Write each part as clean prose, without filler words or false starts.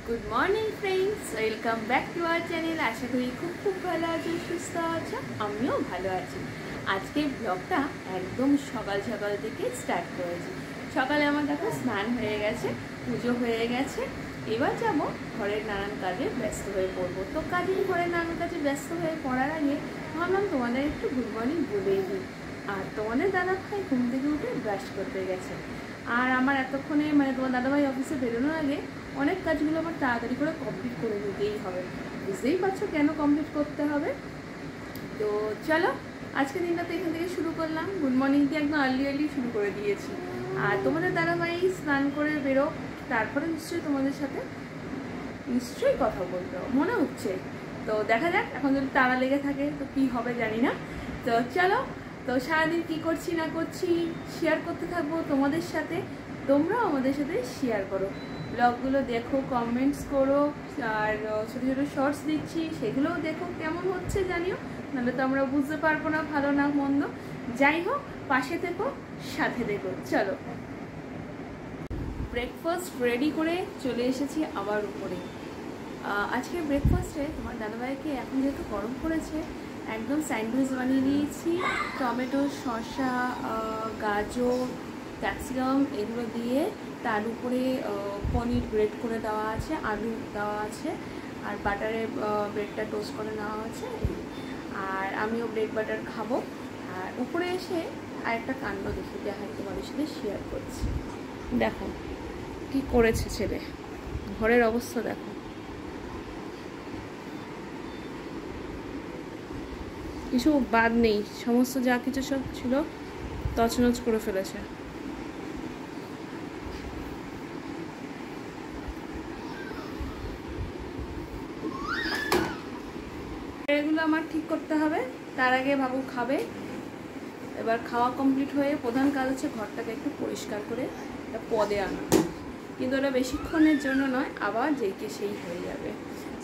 Good morning friends, welcome back to our channel. আশা করি খুব ভালো আছো, সুস্থ আছো, আমিও ভালো আছি। আজকের ব্লগটা একদম সকাল সকাল থেকে স্টার্ট করেছি। সকালে আমার দেখো স্নান হয়ে গেছে, পুজো হয়ে গেছে, এবার যাব ঘরের নানান কাজে ব্যস্ত হয়ে পড়বো। তো ঘরের নানান কাজে ব্যস্ত হয়ে পড়ার আগে ভাবলাম তোমাদের একটু গুড মর্নিং বলেই দিই। আর তোমাদের দাদা ভাই ঘুম থেকে উঠে ব্রাশ করতে গেছে, আর আমার এতক্ষণে তোমার দাদাভাই অফিসে বেরোনোর আগে অনেক কাজগুলো আমার তাড়াতাড়ি করে কমপ্লিট করে নিতেই হবে। বুঝতেই পারছো কেন কমপ্লিট করতে হবে। তো চলো আজকের দিনটা তো এখান থেকে শুরু করলাম। গুড মর্নিং দিয়ে একদম আর্লি শুরু করে দিয়েছি। আর তোমাদের দাদাভাই স্নান করে বেরো, তারপরে তোমাদের সাথে নিশ্চয়ই কথা বলতে মনে হচ্ছে। তো দেখা যাক, এখন যদি তাড়া লেগে থাকে তো কি হবে জানি না। তো চলো, তো সারাদিন কী করছি না করছি শেয়ার করতে থাকবো তোমাদের সাথে। তোমরাও আমাদের সাথে শেয়ার করো, ব্লগগুলো দেখো, কমেন্টস করো, আর ছোটো ছোটো শর্টস দিচ্ছি সেগুলোও দেখো কেমন হচ্ছে জানিও, নাহলে তো আমরা বুঝতে পারবো না ভালো না মন্দ। যাই হোক, পাশে থেকো, সাথে দেখো। চলো, ব্রেকফাস্ট রেডি করে চলে এসেছি আবার উপরে। আজকে ব্রেকফাস্টে তোমার দাদাভাইকে এখন যেহেতু গরম পড়েছে, একদম স্যান্ডউইচ বানিয়ে নিয়েছি। টমেটো, শসা, গাজর, ক্যাপসিকাম এগুলো দিয়ে তার উপরে পনির গ্রেট করে দেওয়া আছে, আলু দেওয়া আছে, আর বাটারে ব্রেডটা টোস্ট করে নেওয়া আছে। আর আমিও ব্রেড বাটার খাবো। আর উপরে এসে আরেকটা কাণ্ড দেখি, দেখাই তোমাদের সাথে শেয়ার করছি। দেখো কি করেছে ছেলে, ঘরের অবস্থা দেখো। কিছু বাদ নেই, সমস্ত যা কিছু সব ছিল তছনছ করে ফেলেছে। এগুলো আমার ঠিক করতে হবে, তার আগে বাবু খাবে। এবার খাওয়া কমপ্লিট হয়ে প্রধান কাজ হচ্ছে ঘরটাকে একটু পরিষ্কার করে একটা পদে আনা, কিন্তু ওটা বেশিক্ষণের জন্য নয়, আবার যেইকে সেই হয়ে যাবে।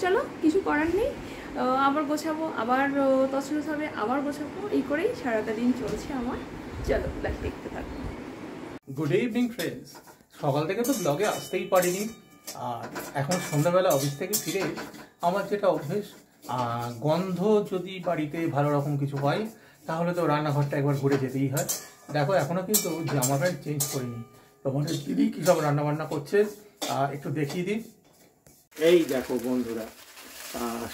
চলো, কিছু করার নেই, আবার গোছাবো, আবার তছনছ হবে, আবার গোছাবো, এই করেই সারাটা দিন চলছে আমার। চলো দেখতে থাকো। Good evening friends. সকাল থেকে তো ব্লগে আসতেই পারিনি, আর এখন সন্ধ্যাবেলা অফিস থেকে ফিরে আমার যেটা অভ্যেস, গন্ধ যদি বাড়িতে ভালো রকম কিছু পাই তাহলে তো রান্নাঘরটা একবার ঘুরে যেতেই হয়। দেখো এখনও কিন্তু জামা প্যান্ট চেঞ্জ করিনি। তোমাদের দিদি কী সব রান্নাবান্না করছে একটু দেখিয়ে দিই। এই দেখো বন্ধুরা,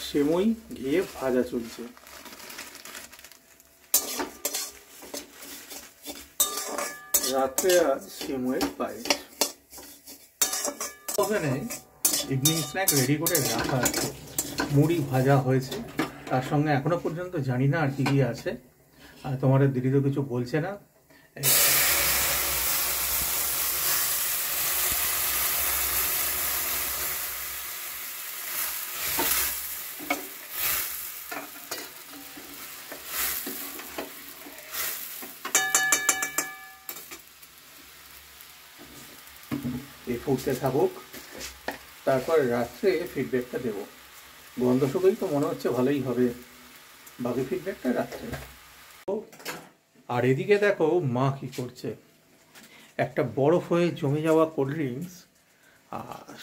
সেমই ঘিয়ে ভাজা চলছে। রাত্রে আজ সেমইয়ের পায়েস। ওখানে ইভিনিং স্ন্যাক রেডি করে রাখা আছে, মুড়ি ভাজা হয়েছে, তার সঙ্গে এখনো পর্যন্ত জানি না আর কি কি আছে। আর তোমাদের দিদি তো কিছু বলছে না। ফুটতে থাকুক, তারপর রাত্রে ফিডব্যাকটা দেবো। গন্ধ শুকেই তো মনে হচ্ছে ভালোই হবে, বাকি ফিডব্যাকটা রাত্রে। আর এদিকে দেখো মা কি করছে, একটা বরফ হয়ে জমে যাওয়া কোল্ড ড্রিঙ্কস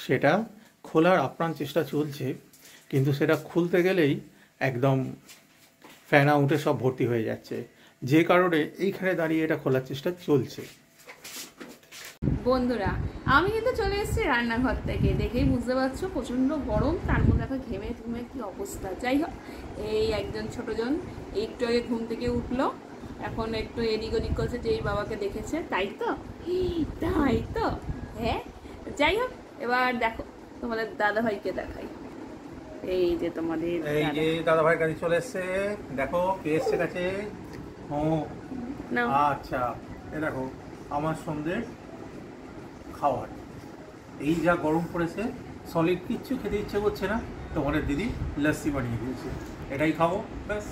সেটা খোলার আপ্রাণ চেষ্টা চলছে, কিন্তু সেটা খুলতে গেলেই একদম ফ্যানা উঠে সব ভর্তি হয়ে যাচ্ছে, যে কারণে এইখানে দাঁড়িয়ে এটা খোলার চেষ্টা চলছে। বন্ধুরা, আমি কিন্তু চলে এসেছি রান্নাঘর থেকে, দেখেই বুঝতে পারছো প্রচণ্ড গরম, তার মধ্যে এখন ঘেমে ঘুমে কি অবস্থা। যাই হোক, এই একজন ছোটজন একটু আগে ঘুম থেকে উঠলো, এখন একটু এদিক ওদিক করছে, যে এই বাবাকে দেখেছে, তাই তো হ্যাঁ। যাই হোক, এবার দেখো তোমাদের দাদাভাইকে দেখাই। এই যে তোমাদের দাদাভাইয়ের কাছে চলে এসছে, দেখো কে এসছে কাছে। আচ্ছা, এ দেখো আমার সন্ধ্যে খাওয়ার। এই যা গরম পড়েছে, সলিড কিচ্ছু খেতে ইচ্ছে করছে না, তোমাদের দিদি লস্যি বানিয়ে দিয়েছে, এটাই খাবো ব্যাস।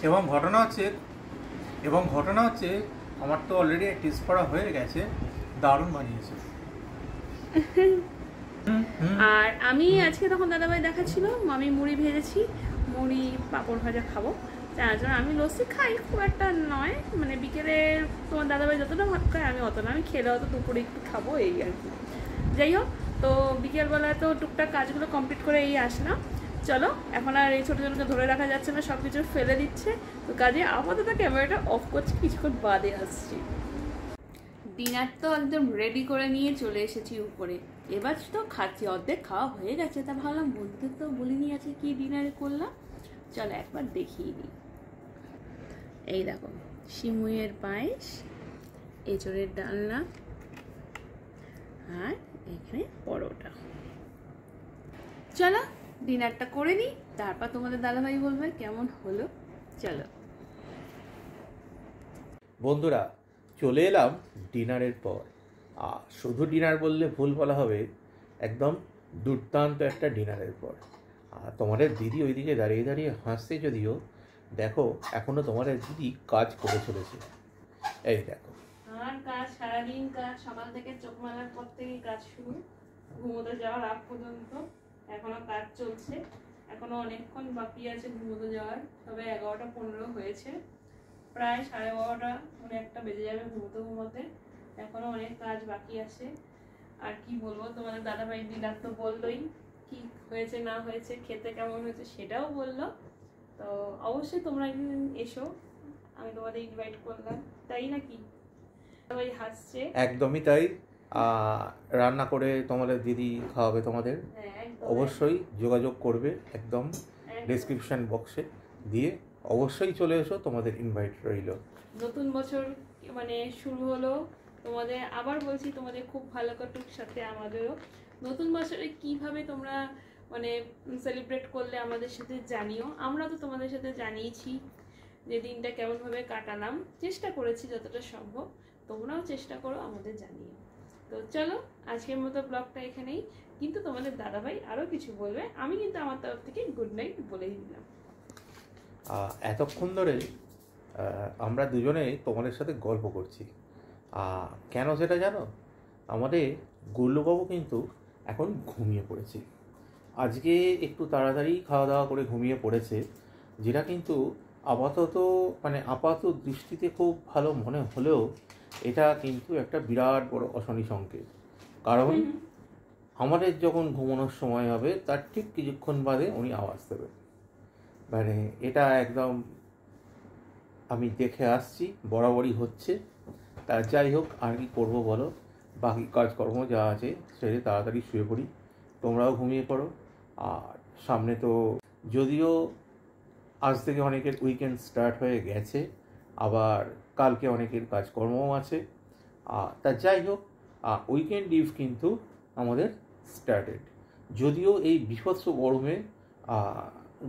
এবং ঘটনা হচ্ছে আমার তো অলরেডি টেস্ট করা হয়ে গেছে, দারুণ বানিয়েছে। আর আমি আজকে তখন দাদাভাই দেখাচ্ছিল, আমি মুড়ি ভেজেছি, মুড়ি পাঁপড় ভাজা খাবো, তার জন্য আমি লস্যি খাই খুব একটা নয়, বিকেলে তোমার দাদাভাই যতটা ভাত খায় আমি অত না, আমি খেলে অত দুপুরে একটু খাবো, এই আর কি। যাই হোক, তো বিকেলবেলায় তো টুকটাক কাজগুলো কমপ্লিট করে এই আসলাম। চলো, এখন আর এই ছোটো ছোটোকে ধরে রাখা যাচ্ছে না, সব কিছু ফেলে দিচ্ছে। তো কাজে আপাতত ক্যামেরাটা অফ করছি, কিছুক্ষণ বাদে আসছি। ডিনার তো একদম রেডি করে নিয়ে চলে এসেছি উপরে। এবার তো খাচ্ছি, অর্ধেক খাওয়া হয়ে গেছে। তা ভাবলাম বলতে তো বলিনি আছে কি ডিনারে করলাম, চলো একবার দেখিয়ে দিই। এই দেখো, সিমুইয়ের পায়েস, এঁচড়ের ডালনা, আর এখানে পরোটা। চলো ডিনারটা করে নিই, তারপর তোমাদের দাদাভাই বলবে কেমন হলো। চলো বন্ধুরা, চলে এলাম ডিনারের পর। আর শুধু ডিনার বললে ভুল বলা হবে, একদম দুর্দান্ত একটা ডিনারের পর। আর তোমাদের দিদি ওইদিকে দাঁড়িয়ে দাঁড়িয়ে হাসছে, যদিও দেখো এখনও তোমাদের দিদি কাজ করে চলেছে। এই দেখো, আর কাজ, সারাদিন কাজ, সকাল থেকে চোখ মেলার পর থেকেই কাজ শুরু, ঘুমোতে যাওয়ার আগ পর্যন্ত এখনো কাজ চলছে। এখনো অনেকক্ষণ বাকি আছে ঘুমোতে যাওয়ার, তবে 11:15 হয়েছে, প্রায় 12:30 মানে 1টা বেজে যাবে ঘুমোতে ঘুমোতে। এখনো অনেক কাজ বাকি আছে। আর কি বলবো, তোমাদের দাদাভাই ডিনার তো বললোই, কি হয়েছে না হয়েছে, খেতে কেমন হয়েছে সেটাও বললো। তো অবশ্যই তোমরা একদিন এসো, আমি তোমাদের ইনভাইট করলাম, তাই নাকি? সবাই হাসছে। একদমই তাই। রান্না করে তোমাদের দিদি খাওয়াবে তোমাদের। হ্যাঁ, একদম। অবশ্যই যোগাযোগ করবে, একদম ডেসক্রিপশন বক্সে দিয়ে অবশ্যই চলে এসো, তোমাদের ইনভাইট রইল। নতুন বছর মানে শুরু হলো তোমাদের, আবার বলছি তোমাদের খুব ভালো কাটুক, সাথে আমাদেরও। নতুন বছরে কিভাবে তোমরা মানে সেলিব্রেট করলে আমাদের সাথে জানিও। আমরা তো তোমাদের সাথে জানিয়েছি যে দিনটা কেমনভাবে কাটালাম, চেষ্টা করেছি যতটা সম্ভব। তোমরাও চেষ্টা করো আমাদের জানিও। তো চলো আজকের মতো ব্লগটা এখানেই, কিন্তু তোমাদের দাদাভাই আরও কিছু বলবে, আমি কিন্তু আমার তরফ থেকে গুড নাইট বলেই দিলাম। এতক্ষণ ধরে আমরা দুজনে তোমাদের সাথে গল্প করছি। কেন সেটা জানো? আমাদের গুল্লুবাবু কিন্তু এখন ঘুমিয়ে পড়েছে। আজকে একটু তাড়াতাড়ি খাওয়া দাওয়া করে ঘুমিয়ে পড়েছে, যেটা কিন্তু আপাত দৃষ্টিতে খুব ভালো মনে হলেও এটা কিন্তু একটা বিরাট বড় অশনি সংকেত। কারণ আমাদের যখন ঘুমানোর সময় হবে তার ঠিক কিছুক্ষণ বাদে উনি আওয়াজ দেবেন। মানে এটা একদম আমি দেখে আসছি, বরাবরই হচ্ছে। তা যাই হোক, আর কি করবো বলো, বাকি কাজকর্ম যা আছে সেরে তাড়াতাড়ি শুয়ে পড়ি, তোমরাও ঘুমিয়ে পড়ো। আর সামনে তো যদিও আজ থেকে অনেকের উইকেন্ড স্টার্ট হয়ে গেছে, আবার কালকে অনেকের কাজকর্মও আছে। তা যাই হোক, উইকেন্ড ইভ কিন্তু আমাদের স্টার্টেড। যদিও এই বিভৎস গরমে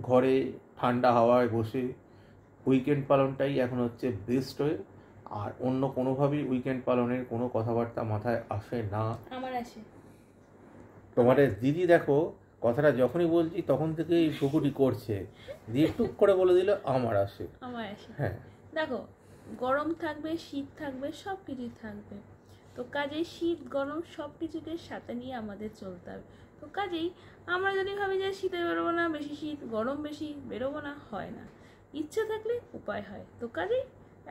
ঘরে ঠান্ডা হাওয়ায় বসে উইকেন্ড পালনটাই এখন হচ্ছে বেস্ট ওয়ে। আর অন্য কোনোভাবেই উইকেন্ড পালনের কোনো কথাবার্তা মাথায় আসে না। আমার আসে। তোমাদের দিদি দেখো, কথাটা যখনই বলছি তখন থেকে এই শুকুটি করছে, দিয়ে টুক করে বলে দিল আমার আসে। আমার আসে। হ্যাঁ দেখো, গরম থাকবে, শীত থাকবে, সব কিছুই থাকবে। তো কাজেই শীত গরম সব কিছুকে সাথে নিয়ে আমাদের চলতে হবে। তো কাজেই আমরা যদি ভাবি যে শীতে বেরোবো না, বেশি শীত, গরম বেশি, বেরোবো না, হয় না। ইচ্ছে থাকলে উপায় হয়। তো কাজেই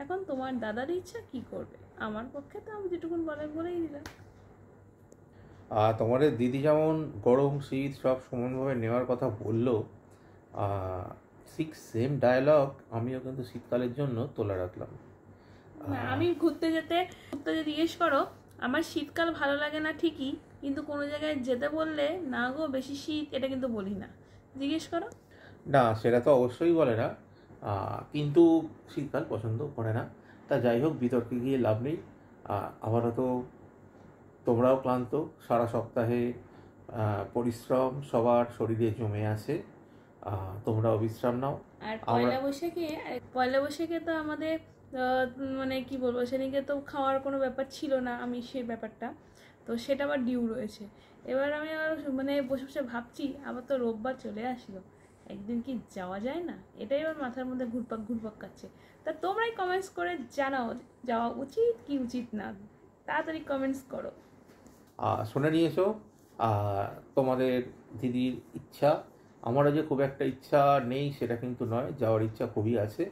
এখন তোমার দাদার ইচ্ছা, কি করবে। আমার পক্ষে তো আমি যেটুকুন বলেই দিলাম। তোমাদের দিদি যেমন গরম শীত সব সমানভাবে নেওয়ার কথা বললো, ঠিক সেম ডায়ালগ আমিও কিন্তু শীতকালের জন্য তোলা রাখলাম। আমি ঘুরতে যেতে জিজ্ঞেস করো, আমার শীতকাল ভালো লাগে না ঠিকই, কিন্তু কোনো জায়গায় যেতে বললে না গো বেশি শীত, এটা কিন্তু বলি না। জিজ্ঞেস করো। না, সেটা তো অবশ্যই বলে না, কিন্তু শীতকাল পছন্দ করে না। তা যাই হোক, বিতর্কে গিয়ে লাভ নেই। আবারও তো তোমরাও ক্লান্ত, সারা সপ্তাহে পরিশ্রম সবার শরীরে জমে আছে, তোমরাও বিশ্রাম নাও। আর পয়লা বৈশাখে তো আমাদের মানে কি বলবো, সেদিনকে তো খাওয়ার কোনো ব্যাপার ছিল না, আমি সেই ব্যাপারটা তো সেটা আবার ডিউ রয়েছে। এবার আমি আর মানে বসে বসে ভাবছি, আবার তো রোববার চলে আসলো, একদিন কি যাওয়া যায় না, এটাই এবার মাথার মধ্যে ঘুরপাক কাচ্ছে। তা তোমরাই কমেন্টস করে জানাও, যাওয়া উচিত কি উচিত না, তাড়াতাড়ি কমেন্টস করো। শুনে নিয়েছো তোমাদের দিদির ইচ্ছা। আমারও যে খুব একটা ইচ্ছা নেই সেটা কিন্তু নয়, যাওয়ার ইচ্ছা খুবই আছে।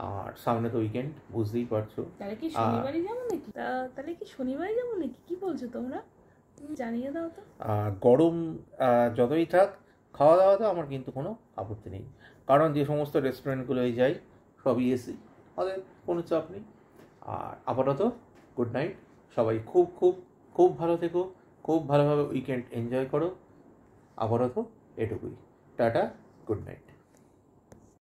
আর সামনে তো উইকেন্ড, বুঝতেই পারছো। তাহলে কি শনিবারই যাবো নাকি? কি বলছো তোমরা? জানিয়ে দাও তো। আর গরম যতই থাক, খাওয়া দাওয়া তো আমার কিন্তু কোনো আপত্তি নেই, কারণ যে সমস্ত রেস্টুরেন্টগুলোয় যাই সবই এসি, ওদের কোনো চাপ নেই। আর আপাতত গুড নাইট, সবাই খুব খুব খুব ভালো থেকো, খুব ভালোভাবে উইকেন্ড এনজয় করো। আপাতত এটুকুই, টাটা, গুড নাইট।